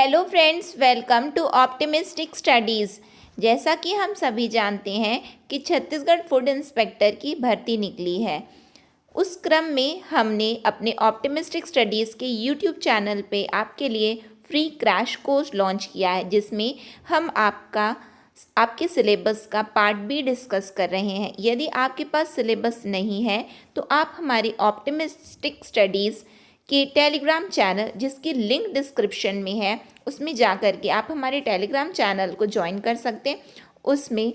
Hello friends, welcome to optimistic studies. जैसा कि हम सभी जानते हैं कि छत्तीसगढ़ फूड इंस्पेक्टर की भर्ती निकली है। उस क्रम में हमने अपने ऑप्टिमिस्टिक स्टडीज़ के यूट्यूब चैनल पे आपके लिए फ्री क्रैश कोर्स लॉन्च किया है, जिसमें हम आपके सिलेबस का पार्ट बी डिस्कस कर रहे हैं। यदि आपके पास सिलेबस नहीं है तो आप हमारी ऑप्टिमिस्टिक स्टडीज़ के टेलीग्राम चैनल, जिसकी लिंक डिस्क्रिप्शन में है, उसमें जा कर के आप हमारे टेलीग्राम चैनल को ज्वाइन कर सकते हैं। उसमें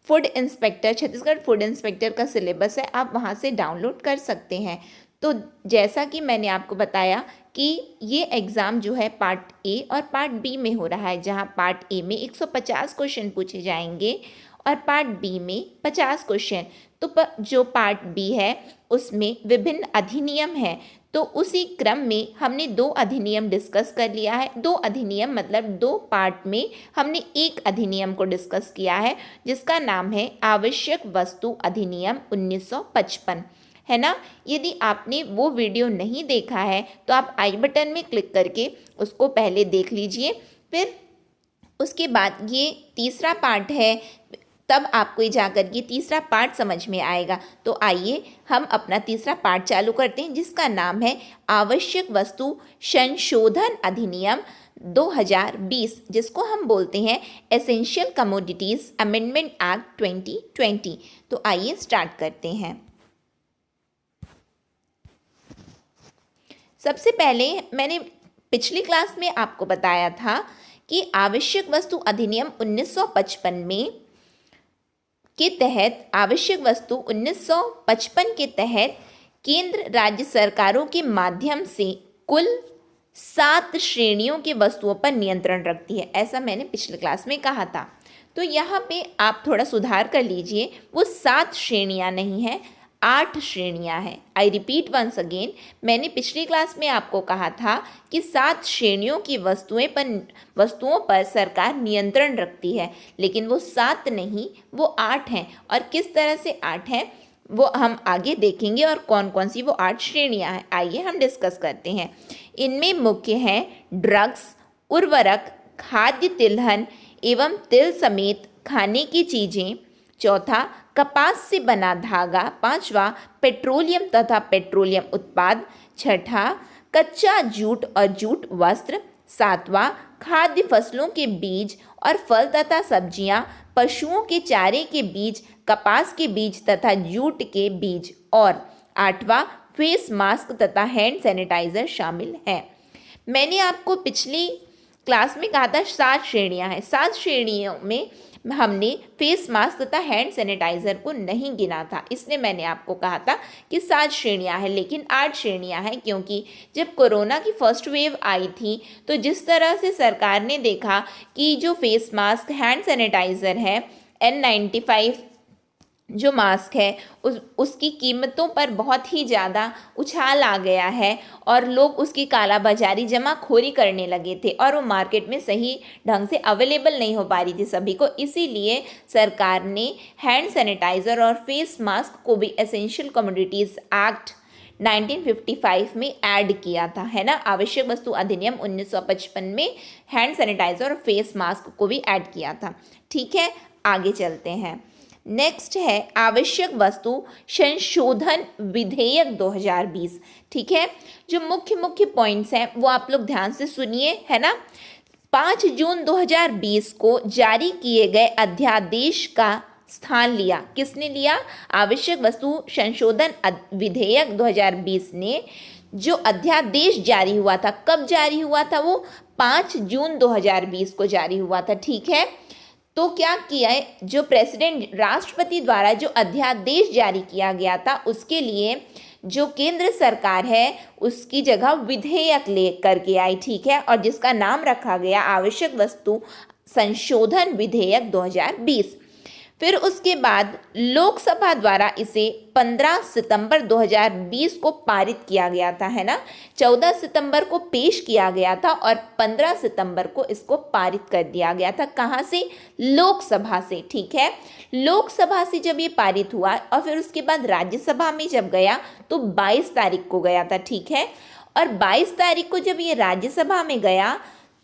food inspector, Chhattisgarh food inspector का सिलेबस है, आप वहाँ से डाउनलोड कर सकते हैं। तो जैसा कि मैंने आपको बताया कि ये एग्ज़ाम जो है पार्ट ए और पार्ट बी में हो रहा है, जहाँ पार्ट ए में 150 क्वेश्चन पूछे जाएंगे और पार्ट बी में 50 क्वेश्चन। तो जो पार्ट बी है उसमें विभिन्न अधिनियम है, तो उसी क्रम में हमने 2 अधिनियम डिस्कस कर लिया है। 2 अधिनियम मतलब 2 पार्ट में हमने एक अधिनियम को डिस्कस किया है, जिसका नाम है आवश्यक वस्तु अधिनियम 1955, है ना। यदि आपने वो वीडियो नहीं देखा है तो आप आई बटन में क्लिक करके उसको पहले देख लीजिए। फिर उसके बाद ये तीसरा पार्ट है, तब आपको ये जाकर ये तीसरा पार्ट समझ में आएगा। तो आइए हम अपना तीसरा पार्ट चालू करते हैं, जिसका नाम है आवश्यक वस्तु संशोधन अधिनियम 2020, जिसको हम बोलते हैं एसेंशियल कमोडिटीज़ अमेंडमेंट एक्ट 2020। तो आइए स्टार्ट करते हैं। सबसे पहले मैंने पिछली क्लास में आपको बताया था कि आवश्यक वस्तु अधिनियम 1955 में के तहत, आवश्यक वस्तु 1955 के तहत केंद्र राज्य सरकारों के माध्यम से कुल 7 श्रेणियों की वस्तुओं पर नियंत्रण रखती है। ऐसा मैंने पिछले क्लास में कहा था। तो यहाँ पे आप थोड़ा सुधार कर लीजिए, वो 7 श्रेणियाँ नहीं हैं, 8 श्रेणियाँ हैं। आई रिपीट वंस अगेन, मैंने पिछली क्लास में आपको कहा था कि 7 श्रेणियों की वस्तुओं पर सरकार नियंत्रण रखती है, लेकिन वो 7 नहीं, वो 8 हैं। और किस तरह से 8 हैं वो हम आगे देखेंगे, और कौन कौन सी वो 8 श्रेणियाँ हैं आइए हम डिस्कस करते हैं। इनमें मुख्य हैं ड्रग्स, उर्वरक, खाद्य तिलहन एवं तिल समेत खाने की चीज़ें। चौथा, कपास से बना धागा। पांचवा, पेट्रोलियम तथा पेट्रोलियम उत्पाद। छठा, कच्चा जूट और जूट वस्त्र। सातवां, खाद्य फसलों के बीज और फल तथा सब्जियां, पशुओं के चारे के बीज, कपास के बीज तथा जूट के बीज। और आठवां, फेस मास्क तथा हैंड सैनिटाइजर शामिल है। मैंने आपको पिछली क्लास में कहा था 7 श्रेणियां हैं। 7 श्रेणियों में हमने फेस मास्क तथा हैंड सैनिटाइजर को नहीं गिना था, इसलिए मैंने आपको कहा था कि 7 श्रेणियां हैं, लेकिन 8 श्रेणियां हैं, क्योंकि जब कोरोना की फर्स्ट वेव आई थी तो जिस तरह से सरकार ने देखा कि जो फेस मास्क, हैंड सैनिटाइजर है, N95 जो मास्क है उसकी कीमतों पर बहुत ही ज़्यादा उछाल आ गया है और लोग उसकी कालाबाजारी, जमाखोरी करने लगे थे और वो मार्केट में सही ढंग से अवेलेबल नहीं हो पा रही थी सभी को। इसीलिए सरकार ने हैंड सैनिटाइज़र और फेस मास्क को भी एसेंशियल कमोडिटीज़ एक्ट 1955 में ऐड किया था, है ना। आवश्यक वस्तु अधिनियम 1955 में हैंड सैनिटाइज़र और फेस मास्क को भी ऐड किया था। ठीक है, आगे चलते हैं। नेक्स्ट है आवश्यक वस्तु संशोधन विधेयक 2020। ठीक है, जो मुख्य पॉइंट्स हैं वो आप लोग ध्यान से सुनिए, है ना। 5 जून 2020 को जारी किए गए अध्यादेश का स्थान लिया। किसने लिया? आवश्यक वस्तु संशोधन विधेयक 2020 ने जो अध्यादेश जारी हुआ था, कब जारी हुआ था? वो 5 जून 2020 को जारी हुआ था। ठीक है, तो क्या किया है, जो प्रेसिडेंट, राष्ट्रपति द्वारा जो अध्यादेश जारी किया गया था, उसके लिए जो केंद्र सरकार है उसकी जगह विधेयक ले करके आई। ठीक है, और जिसका नाम रखा गया आवश्यक वस्तु संशोधन विधेयक 2020। फिर उसके बाद लोकसभा द्वारा इसे 15 सितंबर 2020 को पारित किया गया था, है ना। 14 सितंबर को पेश किया गया था और 15 सितंबर को इसको पारित कर दिया गया था। कहाँ से? लोकसभा से। ठीक है, लोकसभा से जब ये पारित हुआ और फिर उसके बाद राज्यसभा में जब गया तो 22 तारीख को गया था। ठीक है, और 22 तारीख को जब ये राज्यसभा में गया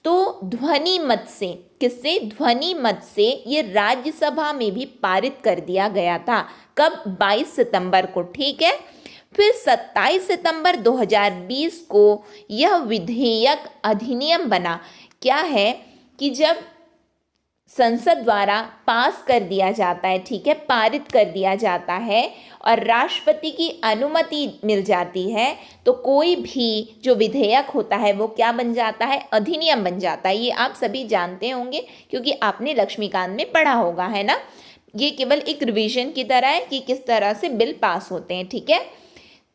तो ध्वनि मत से, किससे? ध्वनि मत से ये राज्यसभा में भी पारित कर दिया गया था। कब? 22 सितंबर को, ठीक है। फिर 27 सितंबर 2020 को यह विधेयक अधिनियम बना। क्या है कि जब संसद द्वारा पास कर दिया जाता है, ठीक है, पारित कर दिया जाता है और राष्ट्रपति की अनुमति मिल जाती है, तो कोई भी जो विधेयक होता है वो क्या बन जाता है? अधिनियम बन जाता है। ये आप सभी जानते होंगे क्योंकि आपने लक्ष्मीकांत में पढ़ा होगा, है ना। ये केवल एक रिवीजन की तरह है कि किस तरह से बिल पास होते हैं, ठीक है।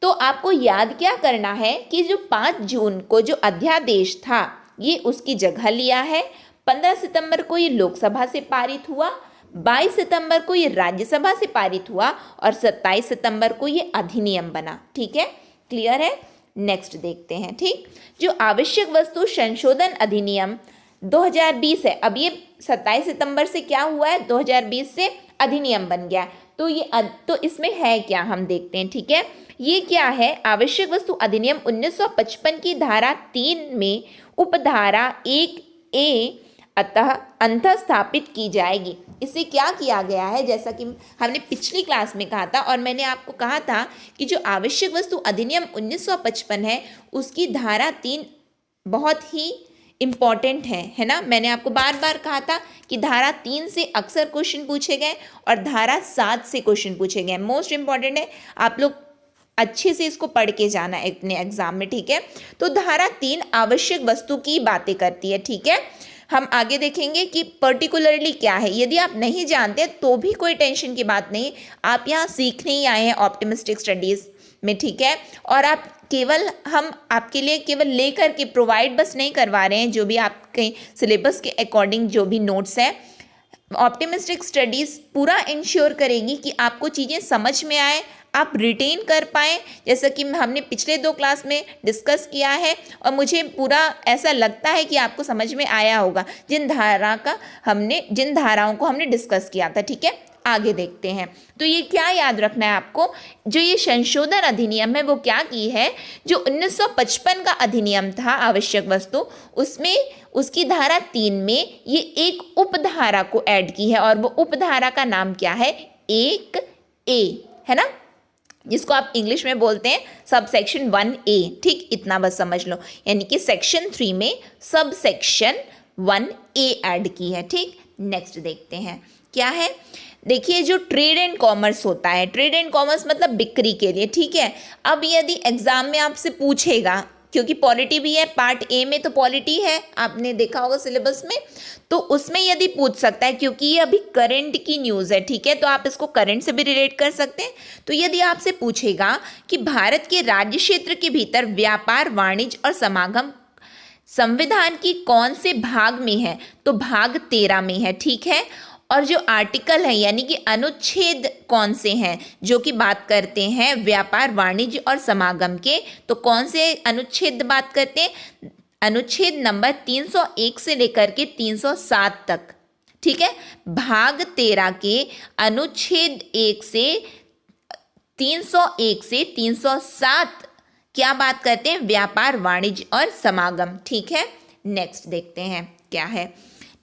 तो आपको याद क्या करना है कि जो 5 जून को जो अध्यादेश था ये उसकी जगह लिया है। 15 सितंबर को ये लोकसभा से पारित हुआ, 22 सितंबर को ये राज्यसभा से पारित हुआ और 27 सितंबर को ये अधिनियम बना, ठीक है। क्लियर है? नेक्स्ट देखते हैं, ठीक। जो आवश्यक वस्तु संशोधन अधिनियम 2020 है, अब ये 27 सितंबर से क्या हुआ है? 2020 से अधिनियम बन गया। तो इसमें है क्या, हम देखते हैं, ठीक है। ये क्या है? आवश्यक वस्तु अधिनियम 1955 की धारा 3 में उपधारा 1A अतः अंतः स्थापित की जाएगी। इसे क्या किया गया है? जैसा कि हमने पिछली क्लास में कहा था और मैंने आपको कहा था कि जो आवश्यक वस्तु अधिनियम 1955 है उसकी धारा 3 बहुत ही इम्पॉर्टेंट है ना। मैंने आपको बार बार कहा था कि धारा 3 से अक्सर क्वेश्चन पूछे गए और धारा 7 से क्वेश्चन पूछे गए। मोस्ट इम्पॉर्टेंट है, आप लोग अच्छे से इसको पढ़ के जाना है अपने एग्जाम में, ठीक है। तो धारा 3 आवश्यक वस्तु की बातें करती है, ठीक है। हम आगे देखेंगे कि पर्टिकुलरली क्या है। यदि आप नहीं जानते तो भी कोई टेंशन की बात नहीं, आप यहाँ सीखने ही आए हैं ऑप्टिमिस्टिक स्टडीज़ में, ठीक है। और आप केवल, हम आपके लिए केवल लेकर के प्रोवाइड बस नहीं करवा रहे हैं, जो भी आपके सिलेबस के अकॉर्डिंग जो भी नोट्स हैं, ऑप्टिमिस्टिक स्टडीज़ पूरा इंश्योर करेगी कि आपको चीज़ें समझ में आए, आप रिटेन कर पाएँ, जैसा कि हमने पिछले 2 क्लास में डिस्कस किया है। और मुझे पूरा ऐसा लगता है कि आपको समझ में आया होगा जिन धाराओं को हमने डिस्कस किया था, ठीक है। आगे देखते हैं। तो ये क्या याद रखना है आपको, जो ये संशोधन अधिनियम है वो क्या की है, जो 1955 का अधिनियम था आवश्यक वस्तु, उसमें उसकी धारा 3 में ये एक उपधारा को ऐड की है और वो उपधारा का नाम क्या है? 1A, है ना, जिसको आप इंग्लिश में बोलते हैं सब सेक्शन 1A, ठीक। इतना बस समझ लो, यानी कि सेक्शन 3 में सब सेक्शन 1A ऐड की है, ठीक। नेक्स्ट देखते हैं क्या है। देखिए, जो ट्रेड एंड कॉमर्स होता है, ट्रेड एंड कॉमर्स मतलब बिक्री के लिए, ठीक है। अब यदि एग्जाम में आपसे पूछेगा, क्योंकि पॉलिटी भी है, पार्ट ए में तो पॉलिटी है, आपने देखा होगा सिलेबस में, तो उसमें यदि पूछ सकता है, क्योंकि ये अभी करंट की न्यूज़ है, ठीक है, तो आप इसको करंट से भी रिलेट कर सकते हैं। तो यदि आपसे पूछेगा कि भारत के राज्य क्षेत्र के भीतर व्यापार, वाणिज्य और समागम संविधान की कौन से भाग में है, तो भाग 13 में है, ठीक है। और जो आर्टिकल है यानी कि अनुच्छेद कौन से हैं जो कि बात करते हैं व्यापार, वाणिज्य और समागम के, तो कौन से अनुच्छेद बात करते हैं? अनुच्छेद नंबर 301 से लेकर के 307 तक, ठीक है। भाग 13 के अनुच्छेद 1 से 301 से 307 क्या बात करते हैं? व्यापार, वाणिज्य और समागम, ठीक है। नेक्स्ट देखते हैं क्या है।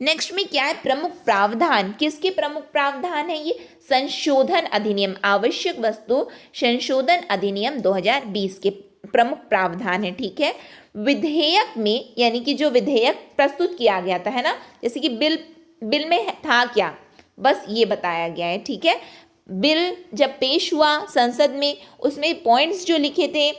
नेक्स्ट में क्या है? प्रमुख प्रावधान। किसके प्रमुख प्रावधान है ये? संशोधन अधिनियम, आवश्यक वस्तु संशोधन अधिनियम 2020 के प्रमुख प्रावधान है, ठीक है। विधेयक में, यानी कि जो विधेयक प्रस्तुत किया गया था, है ना, जैसे कि बिल में था क्या, बस ये बताया गया है, ठीक है। बिल जब पेश हुआ संसद में, उसमें पॉइंट्स जो लिखे थे,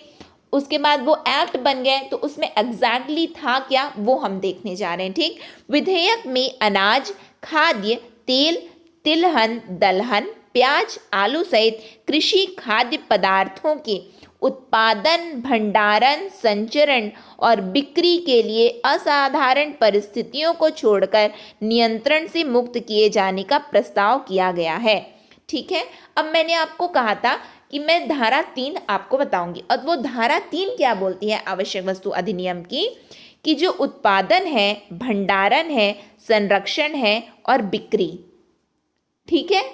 उसके बाद वो एक्ट बन गए, तो उसमें एग्जैक्टली था क्या वो हम देखने जा रहे हैं, ठीक। विधेयक में अनाज, खाद्य तेल, तिलहन, दलहन, प्याज, आलू सहित कृषि खाद्य पदार्थों के उत्पादन, भंडारण, संचरण और बिक्री के लिए असाधारण परिस्थितियों को छोड़कर नियंत्रण से मुक्त किए जाने का प्रस्ताव किया गया है, ठीक है। अब मैंने आपको कहा था कि मैं धारा 3 आपको बताऊंगी, और वो धारा 3 क्या बोलती है आवश्यक वस्तु अधिनियम की, कि जो उत्पादन है, भंडारण है, संरक्षण है और बिक्री, ठीक है,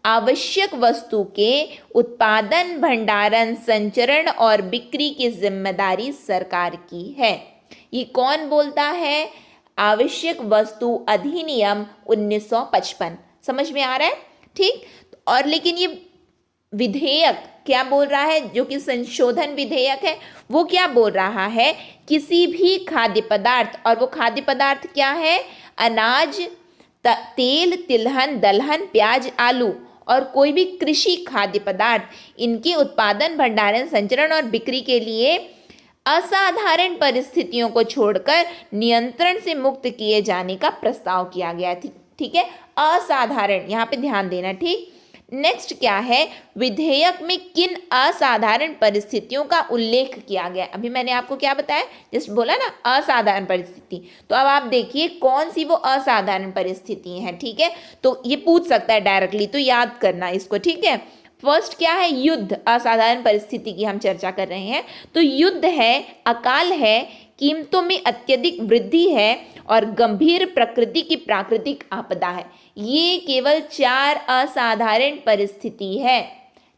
आवश्यक वस्तु के उत्पादन, भंडारण, संचरण और बिक्री की जिम्मेदारी सरकार की है। ये कौन बोलता है? आवश्यक वस्तु अधिनियम 1955। समझ में आ रहा है? ठीक। और लेकिन ये विधेयक क्या बोल रहा है, जो कि संशोधन विधेयक है, वो क्या बोल रहा है, किसी भी खाद्य पदार्थ, और वो खाद्य पदार्थ क्या है, अनाज, तेल, तिलहन, दलहन, प्याज, आलू और कोई भी कृषि खाद्य पदार्थ, इनके उत्पादन, भंडारण, संचरण और बिक्री के लिए असाधारण परिस्थितियों को छोड़कर नियंत्रण से मुक्त किए जाने का प्रस्ताव किया गया। ठीक है, असाधारण, यहाँ पे ध्यान देना। ठीक। नेक्स्ट क्या है, विधेयक में किन असाधारण परिस्थितियों का उल्लेख किया गया। अभी मैंने आपको क्या बताया, जस्ट बोला ना असाधारण परिस्थिति। तो अब आप देखिए कौन सी वो असाधारण परिस्थिति है। ठीक है, तो ये पूछ सकता है डायरेक्टली, तो याद करना इसको। ठीक है, फर्स्ट क्या है, युद्ध, असाधारण परिस्थिति की हम चर्चा कर रहे हैं। तो युद्ध है, अकाल है, कीमतों में अत्यधिक वृद्धि है और गंभीर प्रकृति की प्राकृतिक आपदा है। ये केवल 4 असाधारण परिस्थिति है।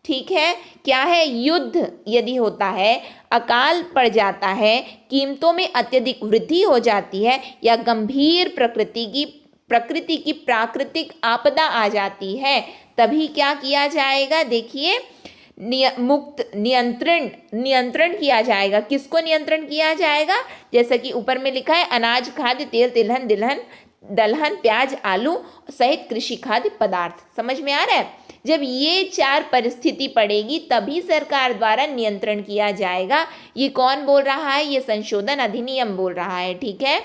ठीक है, क्या है, युद्ध यदि होता है, अकाल पड़ जाता है, कीमतों में अत्यधिक वृद्धि हो जाती है, या गंभीर प्रकृति की प्राकृतिक आपदा आ जाती है, तभी क्या किया जाएगा, देखिए नियंत्रण किया जाएगा। किसको नियंत्रण किया जाएगा, जैसा कि ऊपर में लिखा है, अनाज, खाद्य, तेल, तिलहन, दलहन, प्याज, आलू सहित कृषि खाद्य पदार्थ। समझ में आ रहा है? जब ये 4 परिस्थिति पड़ेगी तभी सरकार द्वारा नियंत्रण किया जाएगा। ये कौन बोल रहा है, ये संशोधन अधिनियम बोल रहा है। ठीक है,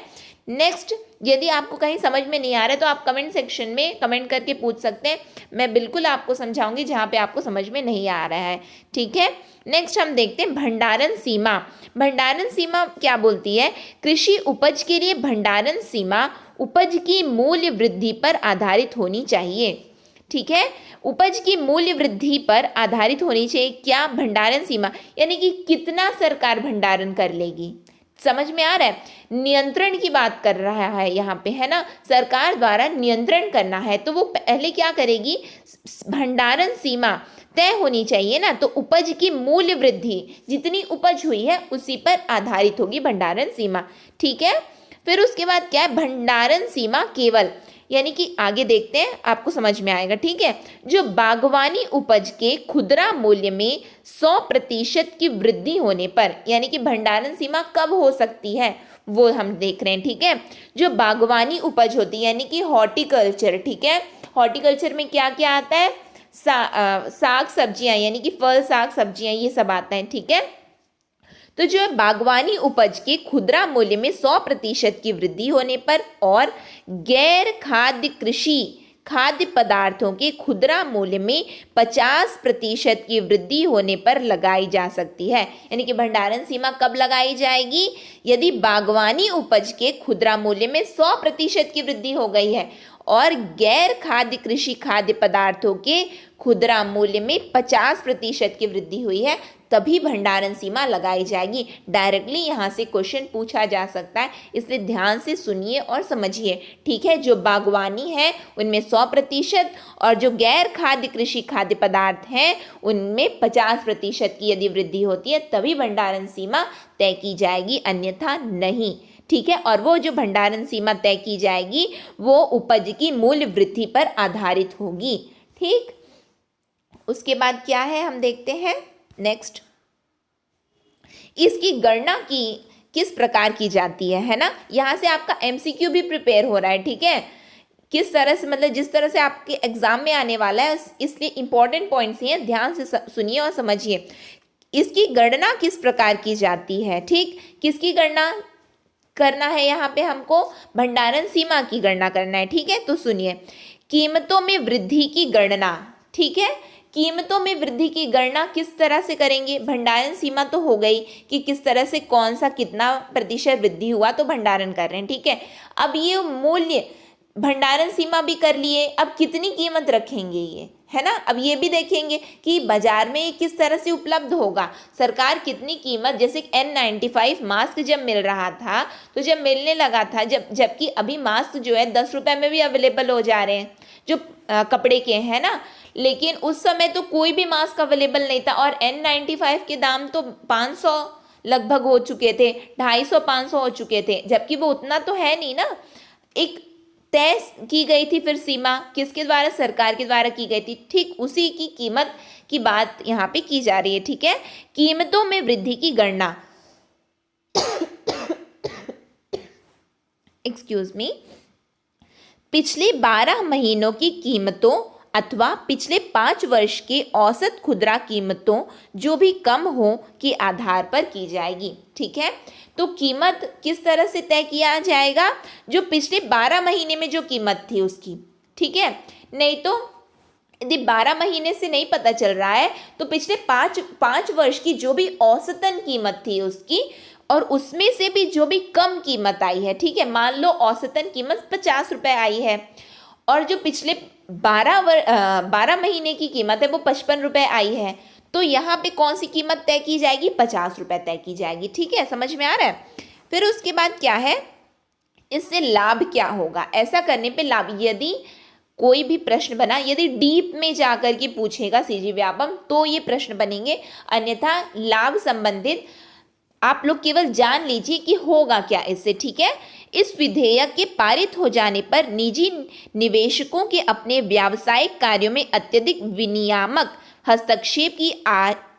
नेक्स्ट, यदि आपको कहीं समझ में नहीं आ रहा है तो आप कमेंट सेक्शन में कमेंट करके पूछ सकते हैं, मैं बिल्कुल आपको समझाऊंगी जहाँ पे आपको समझ में नहीं आ रहा है। ठीक है, नेक्स्ट हम देखते हैं भंडारण सीमा। भंडारण सीमा क्या बोलती है, कृषि उपज के लिए भंडारण सीमा उपज की मूल्य वृद्धि पर आधारित होनी चाहिए। ठीक है, उपज की मूल्य वृद्धि पर आधारित होनी चाहिए। क्या, भंडारण सीमा, यानी कि कितना सरकार भंडारण कर लेगी। समझ में आ रहा है? नियंत्रण की बात कर रहा है यहाँ पे, है ना, सरकार द्वारा नियंत्रण करना है, तो वो पहले क्या करेगी, भंडारण सीमा तय होनी चाहिए ना, तो उपज की मूल्य वृद्धि, जितनी उपज हुई है उसी पर आधारित होगी भंडारण सीमा। ठीक है, फिर उसके बाद क्या है, भंडारण सीमा केवल, यानी कि आगे देखते हैं आपको समझ में आएगा। ठीक है, जो बागवानी उपज के खुदरा मूल्य में 100% की वृद्धि होने पर, यानी कि भंडारण सीमा कब हो सकती है वो हम देख रहे हैं। ठीक है, जो बागवानी उपज होती है, यानी कि हॉर्टिकल्चर। ठीक है, हॉर्टिकल्चर में क्या क्या आता है, साग सब्जियां, यानी कि फल, साग सब्जियां, ये सब आता है। ठीक है, तो जो बागवानी उपज के खुदरा मूल्य में 100% की वृद्धि होने पर और गैर खाद्य कृषि खाद्य पदार्थों के खुदरा मूल्य में 50% की वृद्धि होने पर लगाई जा सकती है। यानी कि भंडारण सीमा कब लगाई जाएगी, यदि बागवानी उपज के खुदरा मूल्य में 100% की वृद्धि हो गई है और गैर खाद्य कृषि खाद्य पदार्थों के खुदरा मूल्य में 50% की वृद्धि हुई है, तभी भंडारण सीमा लगाई जाएगी। डायरेक्टली यहाँ से क्वेश्चन पूछा जा सकता है, इसलिए ध्यान से सुनिए और समझिए। ठीक है, जो बागवानी है उनमें 100% और जो गैर खाद्य कृषि खाद्य पदार्थ हैं उनमें 50% की यदि वृद्धि होती है तभी भंडारण सीमा तय की जाएगी, अन्यथा नहीं। ठीक है, और वो जो भंडारण सीमा तय की जाएगी वो उपज की मूल्य वृद्धि पर आधारित होगी। ठीक, उसके बाद क्या है हम देखते हैं नेक्स्ट, इसकी गणना की किस प्रकार की जाती है ना, यहाँ से आपका एमसीक्यू भी प्रिपेयर हो रहा है। ठीक है, किस तरह से, मतलब जिस तरह से आपके एग्जाम में आने वाला है, इसलिए इंपॉर्टेंट पॉइंट्स हैं, ध्यान से सुनिए और समझिए। इसकी गणना किस प्रकार की जाती है। ठीक, किसकी गणना करना है, यहाँ पे हमको भंडारण सीमा की गणना करना है। ठीक है, तो सुनिए, कीमतों में वृद्धि की गणना। ठीक है, कीमतों में वृद्धि की गणना किस तरह से करेंगे, भंडारण सीमा तो हो गई कि किस तरह से कौन सा कितना प्रतिशत वृद्धि हुआ तो भंडारण कर रहे हैं। ठीक है, अब ये मूल्य भंडारण सीमा भी कर लिए, अब कितनी कीमत रखेंगे ये, है ना, अब ये भी देखेंगे कि बाजार में ये किस तरह से उपलब्ध होगा, सरकार कितनी कीमत, जैसे N95 मास्क जब मिल रहा था, तो जब मिलने लगा था, जबकि अभी मास्क जो है 10 रुपये में भी अवेलेबल हो जा रहे हैं, जो कपड़े के हैं ना, लेकिन उस समय तो कोई भी मास्क अवेलेबल नहीं था और N95 के दाम तो 500 लगभग हो चुके थे, 250-500 हो चुके थे, जबकि वो उतना तो है नहीं ना। एक तय की गई थी फिर सीमा, किसके द्वारा? सरकार के द्वारा की गई थी। ठीक उसी की कीमत की बात यहाँ पे की जा रही है, ठीक है। कीमतों में वृद्धि की गणना, एक्सक्यूज मी, पिछले 12 महीनों की कीमतों अथवा पिछले 5 वर्ष के औसत खुदरा कीमतों जो भी कम हो के आधार पर की जाएगी, ठीक है। तो कीमत किस तरह से तय किया जाएगा? जो पिछले 12 महीने में जो कीमत थी उसकी, ठीक है। नहीं तो यदि 12 महीने से नहीं पता चल रहा है तो पिछले पाँच वर्ष की जो भी औसतन कीमत थी उसकी, और उसमें से भी जो भी कम कीमत आई है, ठीक है। मान लो औसतन कीमत 50 रुपये आई है और जो पिछले 12 महीने की कीमत है वो 55 रुपये आई है, तो यहाँ पे कौन सी कीमत तय की जाएगी? 50 रुपये तय की जाएगी, ठीक है। समझ में आ रहा है? फिर उसके बाद क्या है, इससे लाभ क्या होगा? ऐसा करने पे लाभ, यदि कोई भी प्रश्न बना, यदि डीप में जाकर के पूछेगा सीजी व्यापम तो ये प्रश्न बनेंगे, अन्यथा लाभ संबंधित आप लोग केवल जान लीजिए कि होगा क्या इससे, ठीक है। इस विधेयक के पारित हो जाने पर निजी निवेशकों के अपने व्यावसायिक कार्यों में अत्यधिक विनियामक हस्तक्षेप की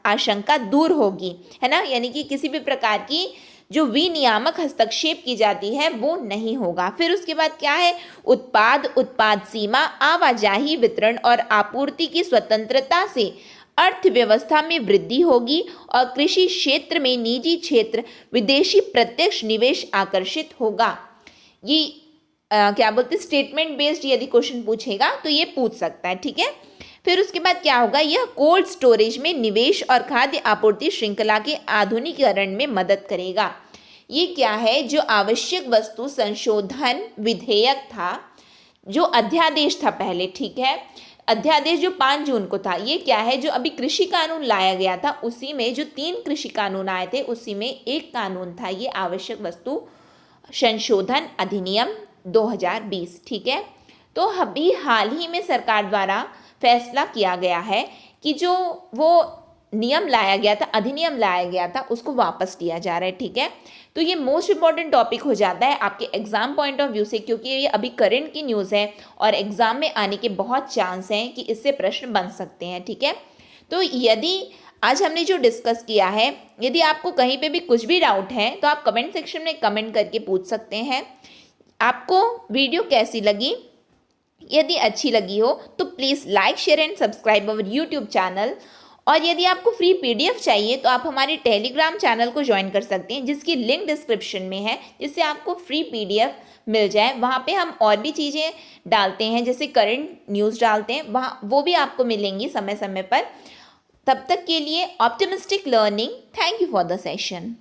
आशंका दूर होगी, है ना। यानी कि किसी भी प्रकार की जो विनियामक हस्तक्षेप की जाती है वो नहीं होगा। फिर उसके बाद क्या है? उत्पाद सीमा, आवाजाही, वितरण और आपूर्ति की स्वतंत्रता से अर्थव्यवस्था में वृद्धि होगी और कृषि क्षेत्र में निजी क्षेत्र विदेशी प्रत्यक्ष निवेश आकर्षित होगा। ये क्या बोलते, स्टेटमेंट बेस्ड यदि क्वेश्चन पूछेगा तो ये पूछ सकता है, ठीक है। फिर उसके बाद क्या होगा? यह कोल्ड स्टोरेज में निवेश और खाद्य आपूर्ति श्रृंखला के आधुनिकीकरण में मदद करेगा। ये क्या है? जो आवश्यक वस्तु संशोधन विधेयक था, जो अध्यादेश था पहले, ठीक है, अध्यादेश जो 5 जून को था, ये क्या है? जो अभी कृषि कानून लाया गया था उसी में जो 3 कृषि कानून आए थे उसी में एक कानून था ये आवश्यक वस्तु संशोधन अधिनियम 2020, ठीक है। तो अभी हाल ही में सरकार द्वारा फैसला किया गया है कि जो वो नियम लाया गया था, अधिनियम लाया गया था, उसको वापस लिया जा रहा है, ठीक है। तो ये मोस्ट इंपॉर्टेंट टॉपिक हो जाता है आपके एग्जाम पॉइंट ऑफ व्यू से, क्योंकि ये अभी करंट की न्यूज़ है और एग्जाम में आने के बहुत चांस हैं कि इससे प्रश्न बन सकते हैं, ठीक है। तो यदि आज हमने जो डिस्कस किया है, यदि आपको कहीं पे भी कुछ भी डाउट है तो आप कमेंट सेक्शन में कमेंट करके पूछ सकते हैं। आपको वीडियो कैसी लगी? यदि अच्छी लगी हो तो please like, share and subscribe our YouTube channel. और यदि आपको फ्री पीडीएफ चाहिए तो आप हमारे टेलीग्राम चैनल को ज्वाइन कर सकते हैं, जिसकी लिंक डिस्क्रिप्शन में है, जिससे आपको फ्री पीडीएफ मिल जाए। वहाँ पे हम और भी चीज़ें डालते हैं, जैसे करंट न्यूज़ डालते हैं, वहाँ वो भी आपको मिलेंगी समय समय पर। तब तक के लिए optimistic learning. Thank you for the session.